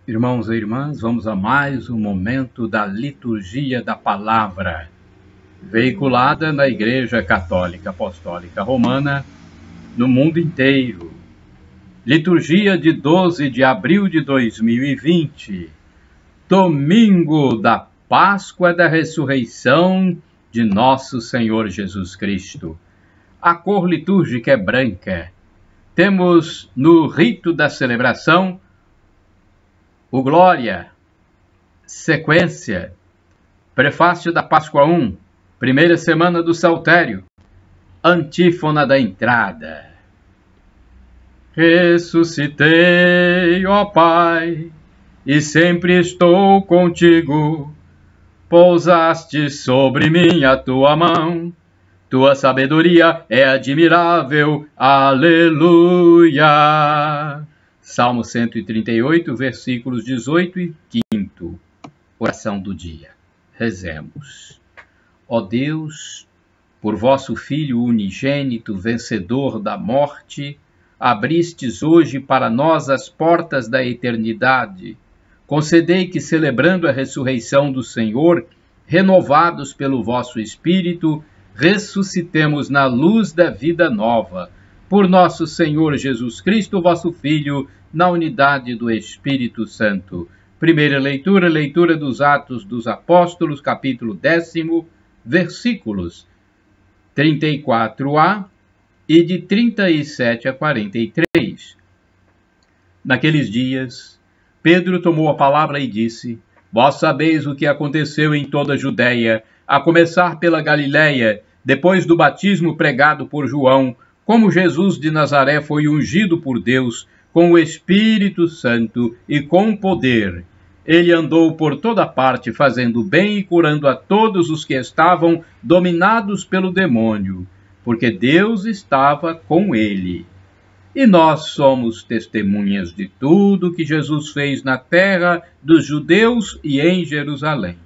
Irmãos e irmãs, vamos a mais um momento da liturgia da palavra, veiculada na Igreja Católica Apostólica Romana no mundo inteiro. Liturgia de 12 de abril de 2020, domingo da Páscoa da Ressurreição de Nosso Senhor Jesus Cristo. A cor litúrgica é branca. Temos no rito da celebração o Glória, sequência, prefácio da Páscoa 1, primeira semana do Saltério, antífona da entrada. Ressuscitei, ó Pai, e sempre estou contigo. Pousaste sobre mim a tua mão, tua sabedoria é admirável, aleluia. Salmo 138, versículos 18 e 5. Oração do dia. Rezemos. Ó Deus, por vosso Filho unigênito, vencedor da morte, abristes hoje para nós as portas da eternidade. Concedei que, celebrando a ressurreição do Senhor, renovados pelo vosso Espírito, ressuscitemos na luz da vida nova. Por nosso Senhor Jesus Cristo, vosso Filho, na unidade do Espírito Santo. Primeira leitura, leitura dos Atos dos Apóstolos, capítulo 10, versículos 34a e de 37 a 43. Naqueles dias, Pedro tomou a palavra e disse: Vós sabeis o que aconteceu em toda a Judéia, a começar pela Galiléia, depois do batismo pregado por João, como Jesus de Nazaré foi ungido por Deus com o Espírito Santo e com poder. Ele andou por toda parte fazendo bem e curando a todos os que estavam dominados pelo demônio, porque Deus estava com ele. E nós somos testemunhas de tudo que Jesus fez na terra dos judeus e em Jerusalém.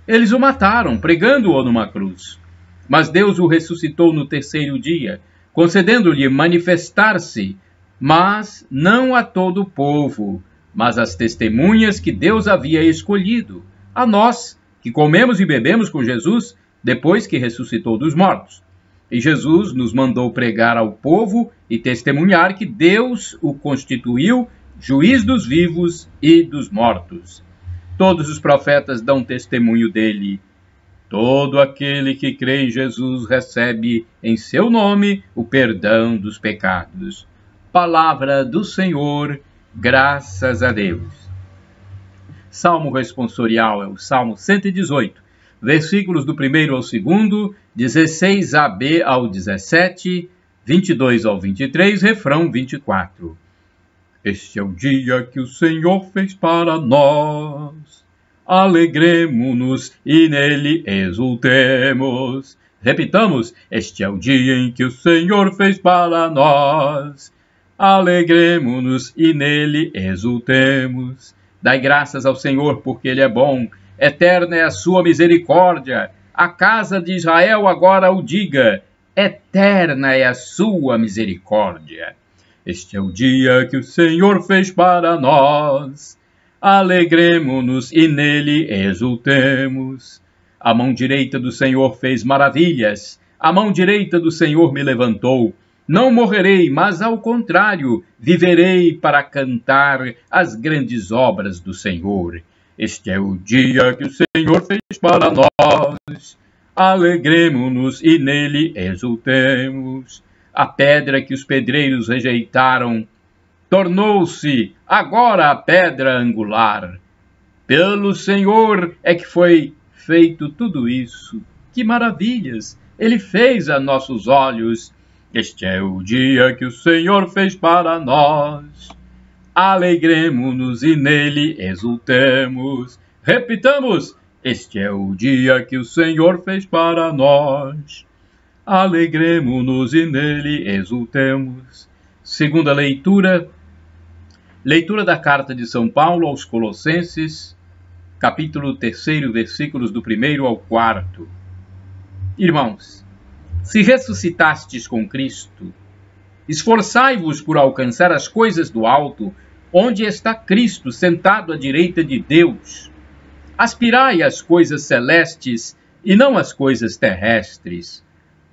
Eles o mataram, pregando-o numa cruz. Mas Deus o ressuscitou no terceiro dia, concedendo-lhe manifestar-se, mas não a todo o povo, mas às testemunhas que Deus havia escolhido, a nós, que comemos e bebemos com Jesus, depois que ressuscitou dos mortos. E Jesus nos mandou pregar ao povo e testemunhar que Deus o constituiu juiz dos vivos e dos mortos. Todos os profetas dão testemunho dele. Todo aquele que crê em Jesus recebe em seu nome o perdão dos pecados. Palavra do Senhor, graças a Deus. Salmo responsorial é o Salmo 118, versículos do 1º ao 2º, 16ab ao 17, 22 ao 23, refrão 24. Este é o dia que o Senhor fez para nós. Alegremo-nos e nele exultemos. Repitamos, este é o dia em que o Senhor fez para nós. Alegremo-nos e nele exultemos. Dai graças ao Senhor, porque ele é bom. Eterna é a sua misericórdia. A casa de Israel agora o diga. Eterna é a sua misericórdia. Este é o dia que o Senhor fez para nós. Alegremo-nos e nele exultemos. A mão direita do Senhor fez maravilhas. A mão direita do Senhor me levantou. Não morrerei, mas ao contrário, viverei para cantar as grandes obras do Senhor. Este é o dia que o Senhor fez para nós. Alegremo-nos e nele exultemos. A pedra que os pedreiros rejeitaram tornou-se agora a pedra angular. Pelo Senhor é que foi feito tudo isso. Que maravilhas ele fez a nossos olhos. Este é o dia que o Senhor fez para nós. Alegremo-nos e nele exultemos. Repitamos, este é o dia que o Senhor fez para nós. Alegremo-nos e nele exultemos. Segunda leitura, leitura da carta de São Paulo aos Colossenses, capítulo 3, versículos do 1º ao 4. Irmãos, se ressuscitastes com Cristo, esforçai-vos por alcançar as coisas do alto, onde está Cristo sentado à direita de Deus. Aspirai às coisas celestes e não às coisas terrestres,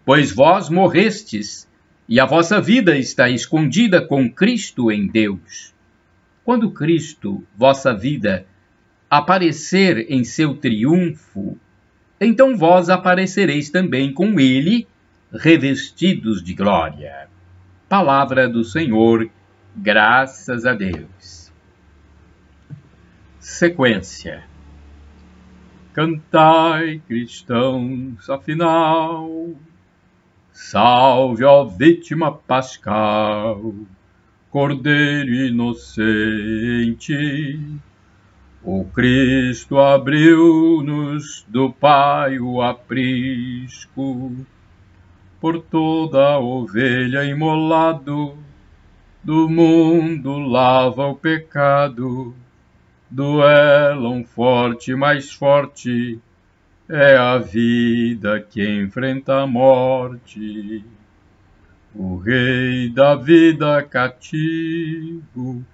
pois vós morrestes, e a vossa vida está escondida com Cristo em Deus. Quando Cristo, vossa vida, aparecer em seu triunfo, então vós aparecereis também com ele, revestidos de glória. Palavra do Senhor, graças a Deus. Sequência. Cantai, cristãos, afinal, salve, ó vítima pascal, Cordeiro inocente. O Cristo abriu-nos do Pai o aprisco, por toda a ovelha imolado, do mundo lava o pecado, duelam forte, mais forte, é a vida que enfrenta a morte. O Rei da vida cativo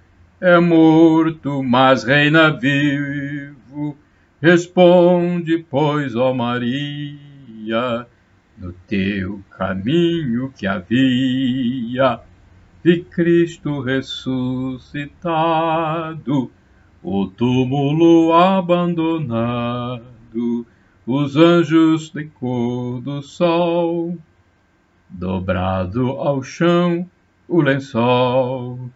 é morto, mas reina vivo. Responde, pois, ó Maria, no teu caminho que havia, vi Cristo ressuscitado, o túmulo abandonado, os anjos de cor do sol, dobrado ao chão o lençol,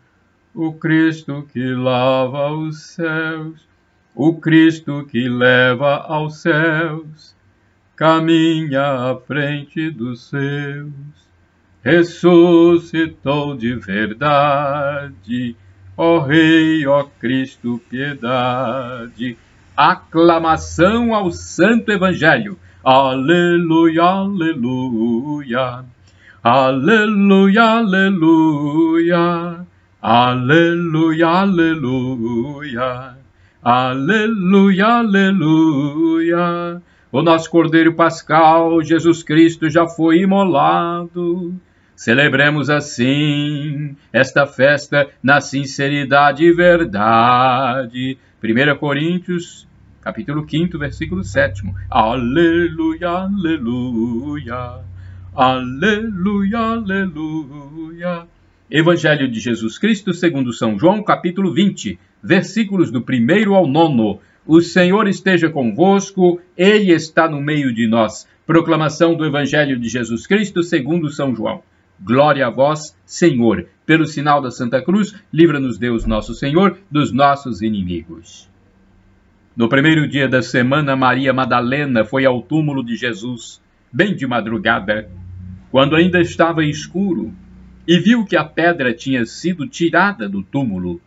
o Cristo que lava os céus, o Cristo que leva aos céus, caminha à frente dos seus, ressuscitou de verdade, ó Rei, ó Cristo, piedade. Aclamação ao Santo Evangelho. Aleluia, aleluia. Aleluia, aleluia. Aleluia, aleluia. Aleluia, aleluia. O nosso Cordeiro Pascal, Jesus Cristo, já foi imolado. Celebremos assim esta festa na sinceridade e verdade. 1 Coríntios, capítulo 5, versículo 7. Aleluia, aleluia. Aleluia, aleluia. Evangelho de Jesus Cristo segundo São João, capítulo 20, versículos do 1 ao 9. O Senhor esteja convosco, Ele está no meio de nós. Proclamação do Evangelho de Jesus Cristo segundo São João. Glória a vós, Senhor. Pelo sinal da Santa Cruz, livra-nos Deus nosso Senhor dos nossos inimigos. No primeiro dia da semana, Maria Madalena foi ao túmulo de Jesus, bem de madrugada, quando ainda estava escuro, e viu que a pedra tinha sido tirada do túmulo.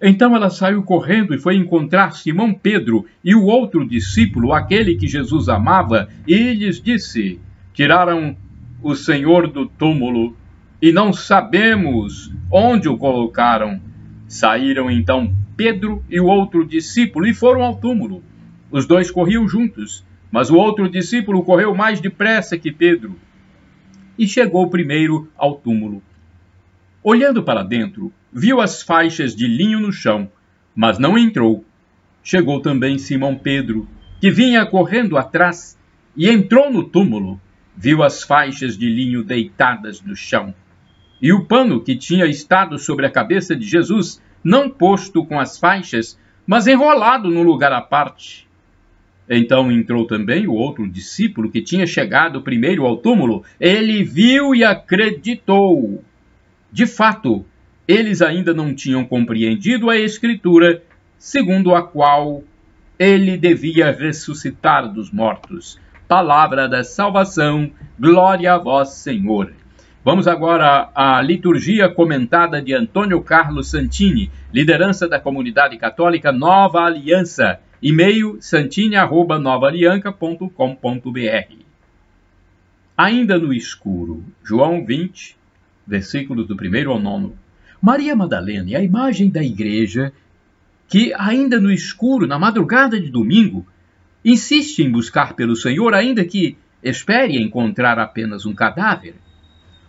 Então ela saiu correndo e foi encontrar Simão Pedro e o outro discípulo, aquele que Jesus amava, e lhes disse: tiraram o Senhor do túmulo e não sabemos onde o colocaram. Saíram então Pedro e o outro discípulo e foram ao túmulo. Os dois corriam juntos, mas o outro discípulo correu mais depressa que Pedro e chegou primeiro ao túmulo. Olhando para dentro, viu as faixas de linho no chão, mas não entrou. Chegou também Simão Pedro, que vinha correndo atrás, e entrou no túmulo. Viu as faixas de linho deitadas no chão, e o pano que tinha estado sobre a cabeça de Jesus, não posto com as faixas, mas enrolado num lugar à parte. Então entrou também o outro discípulo que tinha chegado primeiro ao túmulo. Ele viu e acreditou. De fato, eles ainda não tinham compreendido a Escritura, segundo a qual ele devia ressuscitar dos mortos. Palavra da salvação, glória a vós, Senhor. Vamos agora à liturgia comentada de Antônio Carlos Santini, liderança da comunidade católica Nova Aliança, e-mail santini@novaalianca.com.br. Ainda no escuro, João 20, versículos do 1 ao 9. Maria Madalena é a imagem da igreja que, ainda no escuro, na madrugada de domingo, insiste em buscar pelo Senhor, ainda que espere encontrar apenas um cadáver.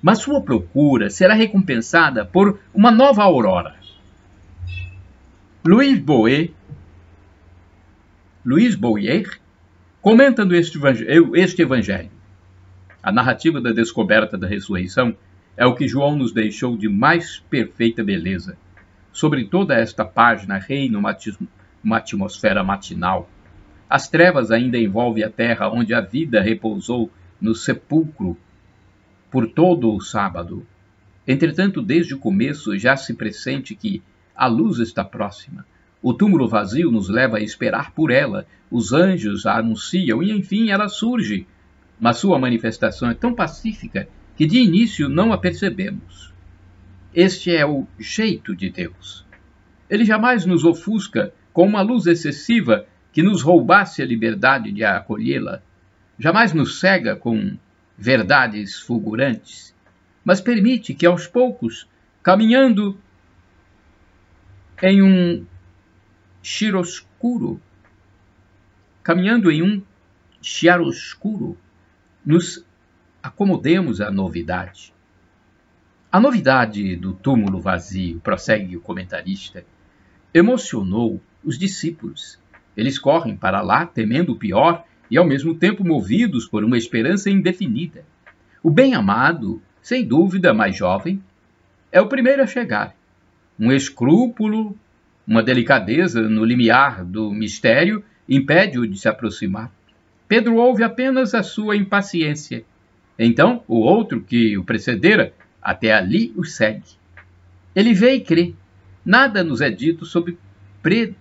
Mas sua procura será recompensada por uma nova aurora. Louis Boyer, comentando este evangelho. A narrativa da descoberta da ressurreição é o que João nos deixou de mais perfeita beleza. Sobre toda esta página reina uma atmosfera matinal. As trevas ainda envolvem a terra onde a vida repousou no sepulcro por todo o sábado. Entretanto, desde o começo já se pressente que a luz está próxima. O túmulo vazio nos leva a esperar por ela. Os anjos a anunciam e, enfim, ela surge. Mas sua manifestação é tão pacífica que de início não a percebemos. Este é o jeito de Deus. Ele jamais nos ofusca com uma luz excessiva que nos roubasse a liberdade de acolhê-la. Jamais nos cega com verdades fulgurantes, mas permite que aos poucos, caminhando em um chiaroscuro, nos acomodemos à novidade. A novidade do túmulo vazio, prossegue o comentarista, emocionou os discípulos. Eles correm para lá temendo o pior e ao mesmo tempo movidos por uma esperança indefinida. O bem-amado, sem dúvida mais jovem, é o primeiro a chegar. Um escrúpulo, uma delicadeza no limiar do mistério impede-o de se aproximar. Pedro ouve apenas a sua impaciência. Então, o outro que o precedera, até ali o segue. Ele vê e crê. Nada nos é dito sobre Pedro.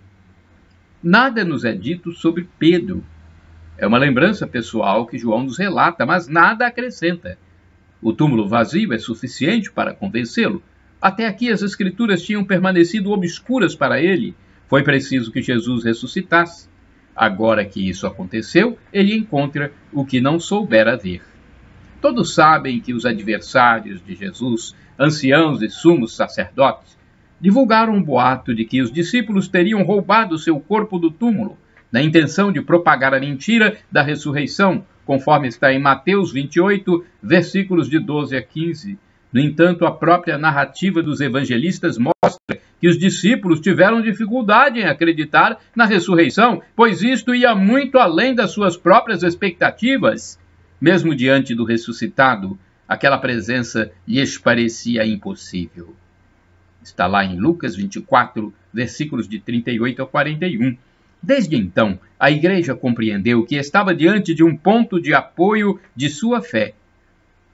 É uma lembrança pessoal que João nos relata, mas nada acrescenta. O túmulo vazio é suficiente para convencê-lo. Até aqui as Escrituras tinham permanecido obscuras para ele. Foi preciso que Jesus ressuscitasse. Agora que isso aconteceu, ele encontra o que não soubera ver. Todos sabem que os adversários de Jesus, anciãos e sumos sacerdotes, divulgaram um boato de que os discípulos teriam roubado seu corpo do túmulo, na intenção de propagar a mentira da ressurreição, conforme está em Mateus 28, versículos de 12 a 15. No entanto, a própria narrativa dos evangelistas mostra que os discípulos tiveram dificuldade em acreditar na ressurreição, pois isto ia muito além das suas próprias expectativas. Mesmo diante do ressuscitado, aquela presença lhes parecia impossível. Está lá em Lucas 24, versículos de 38 a 41. Desde então, a igreja compreendeu que estava diante de um ponto de apoio de sua fé.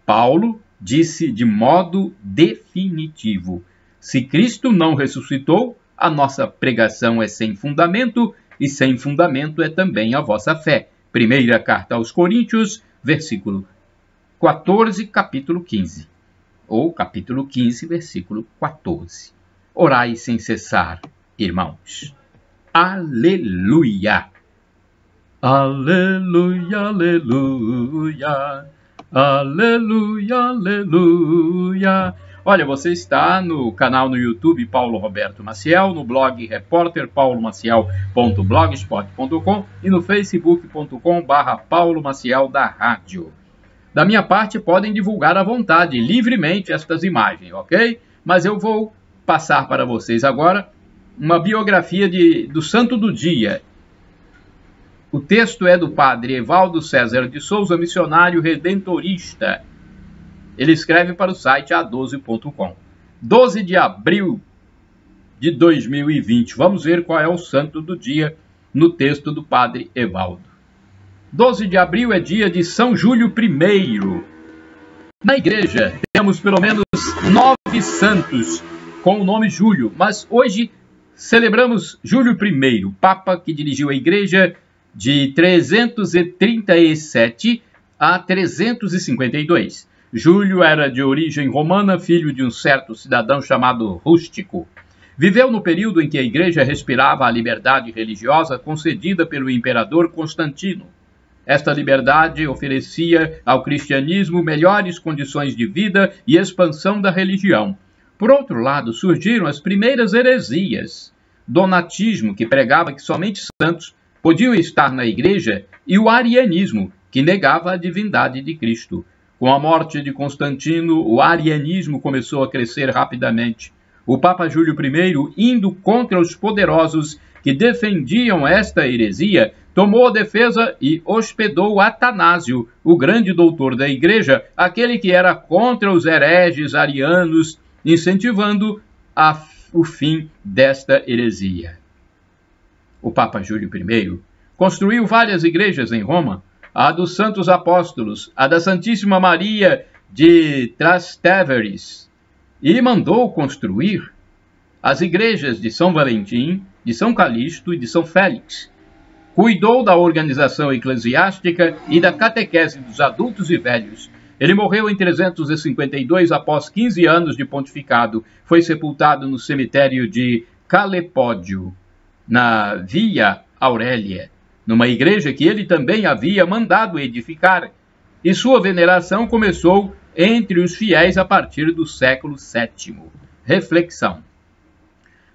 Paulo disse de modo definitivo: se Cristo não ressuscitou, a nossa pregação é sem fundamento, e sem fundamento é também a vossa fé. Primeira carta aos Coríntios, versículo 14, capítulo 15. Ou capítulo 15, versículo 14. Orai sem cessar, irmãos. Aleluia! Aleluia, aleluia! Aleluia, aleluia! Olha, você está no canal no YouTube Paulo Roberto Maciel, no blog repórterpaulomaciel.blogspot.com e no facebook.com/Paulo Maciel da Rádio. Da minha parte, podem divulgar à vontade, livremente, estas imagens, ok? Mas eu vou passar para vocês agora uma biografia do Santo do Dia. O texto é do padre Evaldo César de Souza, missionário redentorista. Ele escreve para o site a12.com. 12 de abril de 2020. Vamos ver qual é o santo do dia no texto do padre Evaldo. 12 de abril é dia de São Júlio I. Na igreja temos pelo menos 9 santos com o nome Júlio, mas hoje celebramos Júlio I, Papa que dirigiu a igreja de 337 a 352. Júlio era de origem romana, filho de um certo cidadão chamado Rústico. Viveu no período em que a igreja respirava a liberdade religiosa concedida pelo imperador Constantino. Esta liberdade oferecia ao cristianismo melhores condições de vida e expansão da religião. Por outro lado, surgiram as primeiras heresias, donatismo, que pregava que somente santos podiam estar na igreja, e o arianismo, que negava a divindade de Cristo. Com a morte de Constantino, o arianismo começou a crescer rapidamente. o Papa Júlio I, indo contra os poderosos que defendiam esta heresia, tomou a defesa e hospedou Atanásio, o grande doutor da Igreja, aquele que era contra os hereges arianos, incentivando o fim desta heresia. O Papa Júlio I construiu várias igrejas em Roma, a dos Santos Apóstolos, a da Santíssima Maria de Trastevere, e mandou construir as igrejas de São Valentim, de São Calixto e de São Félix. Cuidou da organização eclesiástica e da catequese dos adultos e velhos. Ele morreu em 352 após 15 anos de pontificado. Foi sepultado no cemitério de Calepódio, na Via Aurélia, numa igreja que ele também havia mandado edificar. E sua veneração começou entre os fiéis a partir do século VII. Reflexão.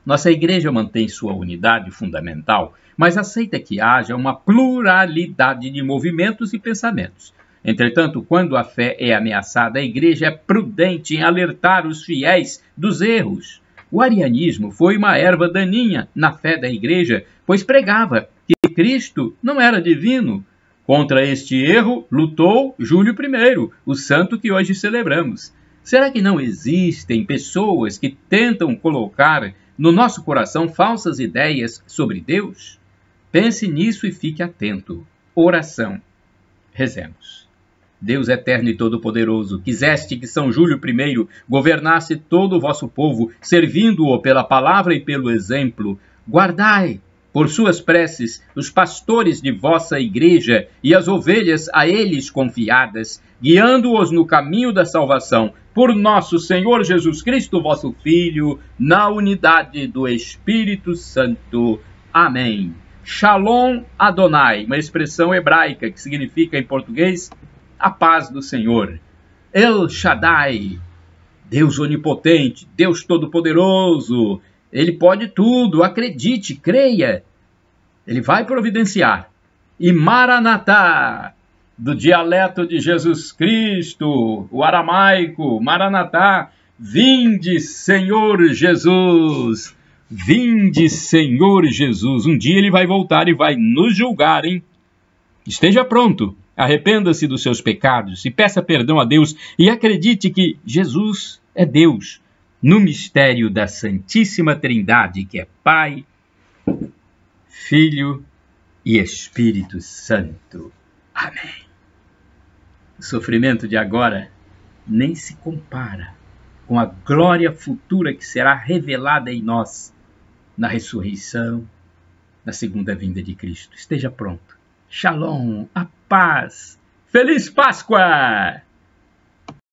Nossa igreja mantém sua unidade fundamental, mas aceita que haja uma pluralidade de movimentos e pensamentos. Entretanto, quando a fé é ameaçada, a igreja é prudente em alertar os fiéis dos erros. O arianismo foi uma erva daninha na fé da igreja, pois pregava que Cristo não era divino. Contra este erro lutou Júlio I, o santo que hoje celebramos. Será que não existem pessoas que tentam colocar no nosso coração falsas ideias sobre Deus? Pense nisso e fique atento. Oração. Rezemos. Deus eterno e todo-poderoso, quiseste que São Júlio I governasse todo o vosso povo, servindo-o pela palavra e pelo exemplo. Guardai, por suas preces, os pastores de vossa igreja e as ovelhas a eles confiadas, guiando-os no caminho da salvação, por nosso Senhor Jesus Cristo, vosso Filho, na unidade do Espírito Santo. Amém. Shalom Adonai, uma expressão hebraica que significa em português a paz do Senhor. El Shaddai, Deus onipotente, Deus todo-poderoso, Ele pode tudo, acredite, creia, Ele vai providenciar. E Maranatá, do dialeto de Jesus Cristo, o aramaico, Maranatá, vinde Senhor Jesus, vinde Senhor Jesus. Um dia Ele vai voltar e vai nos julgar, hein? Esteja pronto. Arrependa-se dos seus pecados e peça perdão a Deus e acredite que Jesus é Deus no mistério da Santíssima Trindade, que é Pai, Filho e Espírito Santo. Amém. O sofrimento de agora nem se compara com a glória futura que será revelada em nós na ressurreição, na segunda vinda de Cristo. Esteja pronto. Shalom, a paz. Feliz Páscoa!